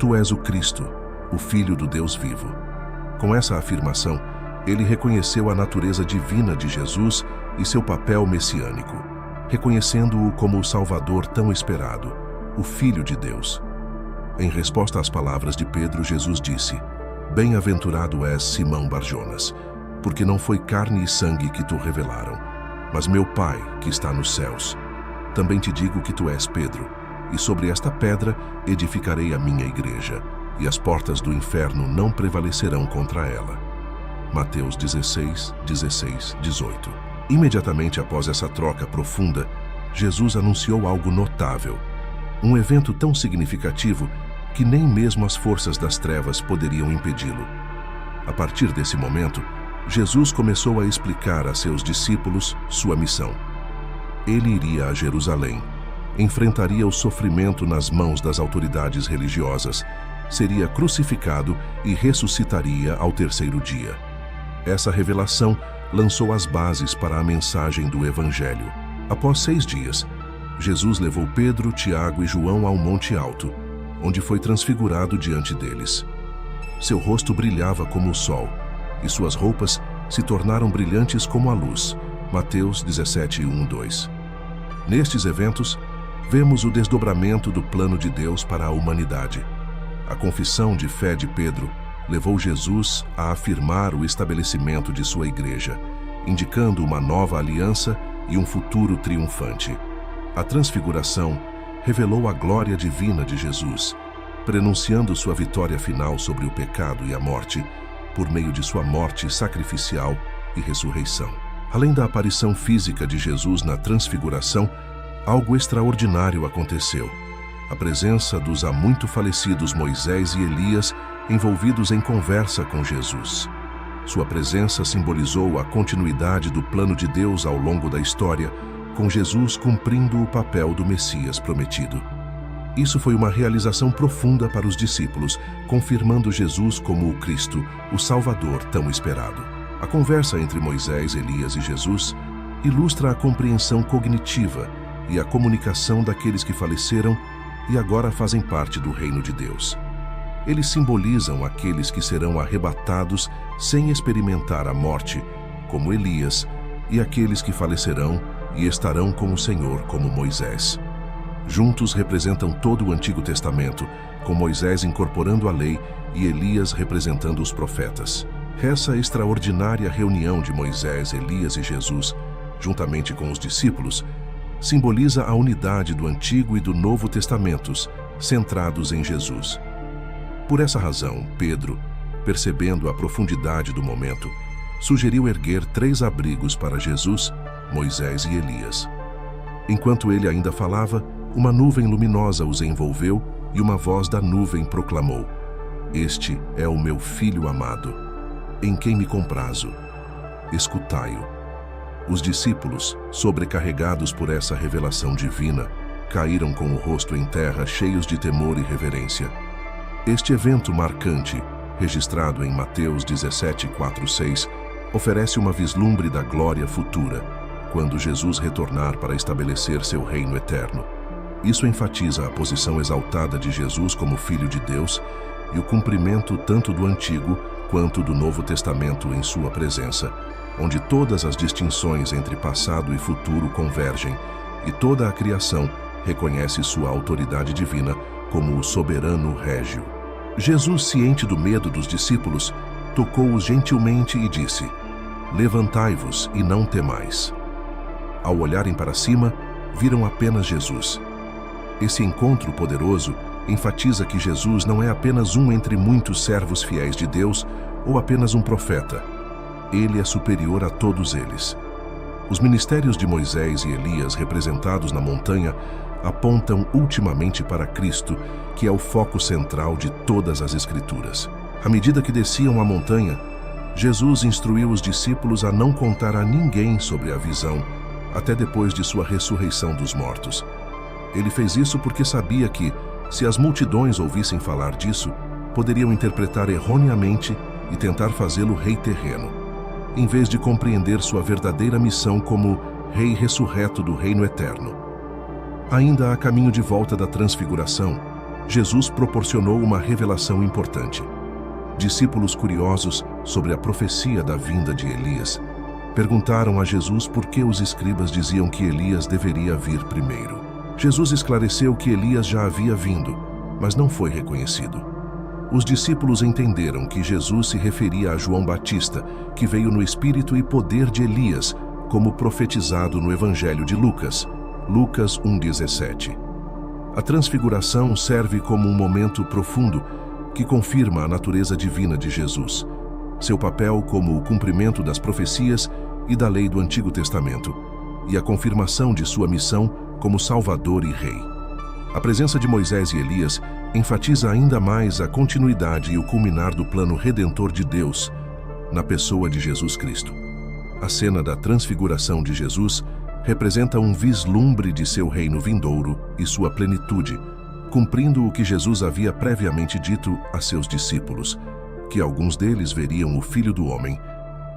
Tu és o Cristo, o Filho do Deus vivo. Com essa afirmação, ele reconheceu a natureza divina de Jesus e seu papel messiânico, reconhecendo-o como o Salvador tão esperado, o Filho de Deus. Em resposta às palavras de Pedro, Jesus disse: Bem-aventurado és, Simão Barjonas, porque não foi carne e sangue que te revelaram, mas meu Pai, que está nos céus. Também te digo que tu és Pedro, e sobre esta pedra edificarei a minha igreja, e as portas do inferno não prevalecerão contra ela. Mateus 16, 16, 18. Imediatamente após essa troca profunda, Jesus anunciou algo notável, um evento tão significativo que nem mesmo as forças das trevas poderiam impedi-lo. A partir desse momento, Jesus começou a explicar a seus discípulos sua missão. Ele iria a Jerusalém, enfrentaria o sofrimento nas mãos das autoridades religiosas, seria crucificado e ressuscitaria ao terceiro dia. Essa revelação lançou as bases para a mensagem do Evangelho. Após 6 dias, Jesus levou Pedro, Tiago e João ao Monte Alto, onde foi transfigurado diante deles. Seu rosto brilhava como o sol, e suas roupas se tornaram brilhantes como a luz. Mateus 17, 1, 2. Nestes eventos, vemos o desdobramento do plano de Deus para a humanidade. A confissão de fé de Pedro levou Jesus a afirmar o estabelecimento de sua igreja, indicando uma nova aliança e um futuro triunfante. A transfiguração revelou a glória divina de Jesus, prenunciando sua vitória final sobre o pecado e a morte, por meio de sua morte sacrificial e ressurreição. Além da aparição física de Jesus na transfiguração, algo extraordinário aconteceu. A presença dos há muito falecidos Moisés e Elias envolvidos em conversa com Jesus. Sua presença simbolizou a continuidade do plano de Deus ao longo da história, com Jesus cumprindo o papel do Messias prometido. Isso foi uma realização profunda para os discípulos, confirmando Jesus como o Cristo, o Salvador tão esperado. A conversa entre Moisés, Elias e Jesus ilustra a compreensão cognitiva e a comunicação daqueles que faleceram e agora fazem parte do reino de Deus. Eles simbolizam aqueles que serão arrebatados sem experimentar a morte, como Elias, e aqueles que falecerão e estarão com o Senhor, como Moisés. Juntos representam todo o Antigo Testamento, com Moisés incorporando a lei e Elias representando os profetas. Essa extraordinária reunião de Moisés, Elias e Jesus, juntamente com os discípulos, simboliza a unidade do Antigo e do Novo Testamentos, centrados em Jesus. Por essa razão, Pedro, percebendo a profundidade do momento, sugeriu erguer 3 abrigos para Jesus, Moisés e Elias. Enquanto ele ainda falava, uma nuvem luminosa os envolveu e uma voz da nuvem proclamou: Este é o meu Filho amado, em quem me comprazo. Escutai-o. Os discípulos, sobrecarregados por essa revelação divina, caíram com o rosto em terra, cheios de temor e reverência. Este evento marcante, registrado em Mateus 17, 4, 6, oferece uma vislumbre da glória futura, quando Jesus retornar para estabelecer seu reino eterno. Isso enfatiza a posição exaltada de Jesus como Filho de Deus e o cumprimento tanto do Antigo quanto do Novo Testamento em sua presença, onde todas as distinções entre passado e futuro convergem e toda a criação reconhece sua autoridade divina como o soberano régio. Jesus, ciente do medo dos discípulos, tocou-os gentilmente e disse: Levantai-vos e não temais. Ao olharem para cima, viram apenas Jesus. Esse encontro poderoso enfatiza que Jesus não é apenas um entre muitos servos fiéis de Deus ou apenas um profeta. Ele é superior a todos eles. Os ministérios de Moisés e Elias, representados na montanha, apontam ultimamente para Cristo, que é o foco central de todas as Escrituras. À medida que desciam a montanha, Jesus instruiu os discípulos a não contar a ninguém sobre a visão, até depois de sua ressurreição dos mortos. Ele fez isso porque sabia que, se as multidões ouvissem falar disso, poderiam interpretar erroneamente e tentar fazê-lo rei terreno, em vez de compreender sua verdadeira missão como rei ressurreto do reino eterno. Ainda a caminho de volta da transfiguração, Jesus proporcionou uma revelação importante. Discípulos curiosos sobre a profecia da vinda de Elias perguntaram a Jesus por que os escribas diziam que Elias deveria vir primeiro. Jesus esclareceu que Elias já havia vindo, mas não foi reconhecido. Os discípulos entenderam que Jesus se referia a João Batista, que veio no espírito e poder de Elias, como profetizado no Evangelho de Lucas, Lucas 1,17. A transfiguração serve como um momento profundo que confirma a natureza divina de Jesus, seu papel como o cumprimento das profecias e da lei do Antigo Testamento, e a confirmação de sua missão como Salvador e Rei. A presença de Moisés e Elias enfatiza ainda mais a continuidade e o culminar do plano redentor de Deus na pessoa de Jesus Cristo. A cena da transfiguração de Jesus representa um vislumbre de seu reino vindouro e sua plenitude, cumprindo o que Jesus havia previamente dito a seus discípulos, que alguns deles veriam o Filho do Homem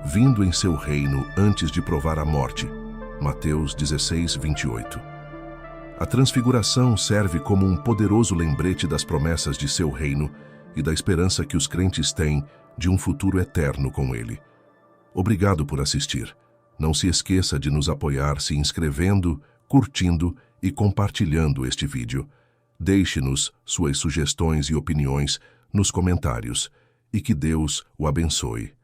vindo em seu reino antes de provar a morte. Mateus 16, 28. A transfiguração serve como um poderoso lembrete das promessas de seu reino e da esperança que os crentes têm de um futuro eterno com ele. Obrigado por assistir. Não se esqueça de nos apoiar se inscrevendo, curtindo e compartilhando este vídeo. Deixe-nos suas sugestões e opiniões nos comentários e que Deus o abençoe.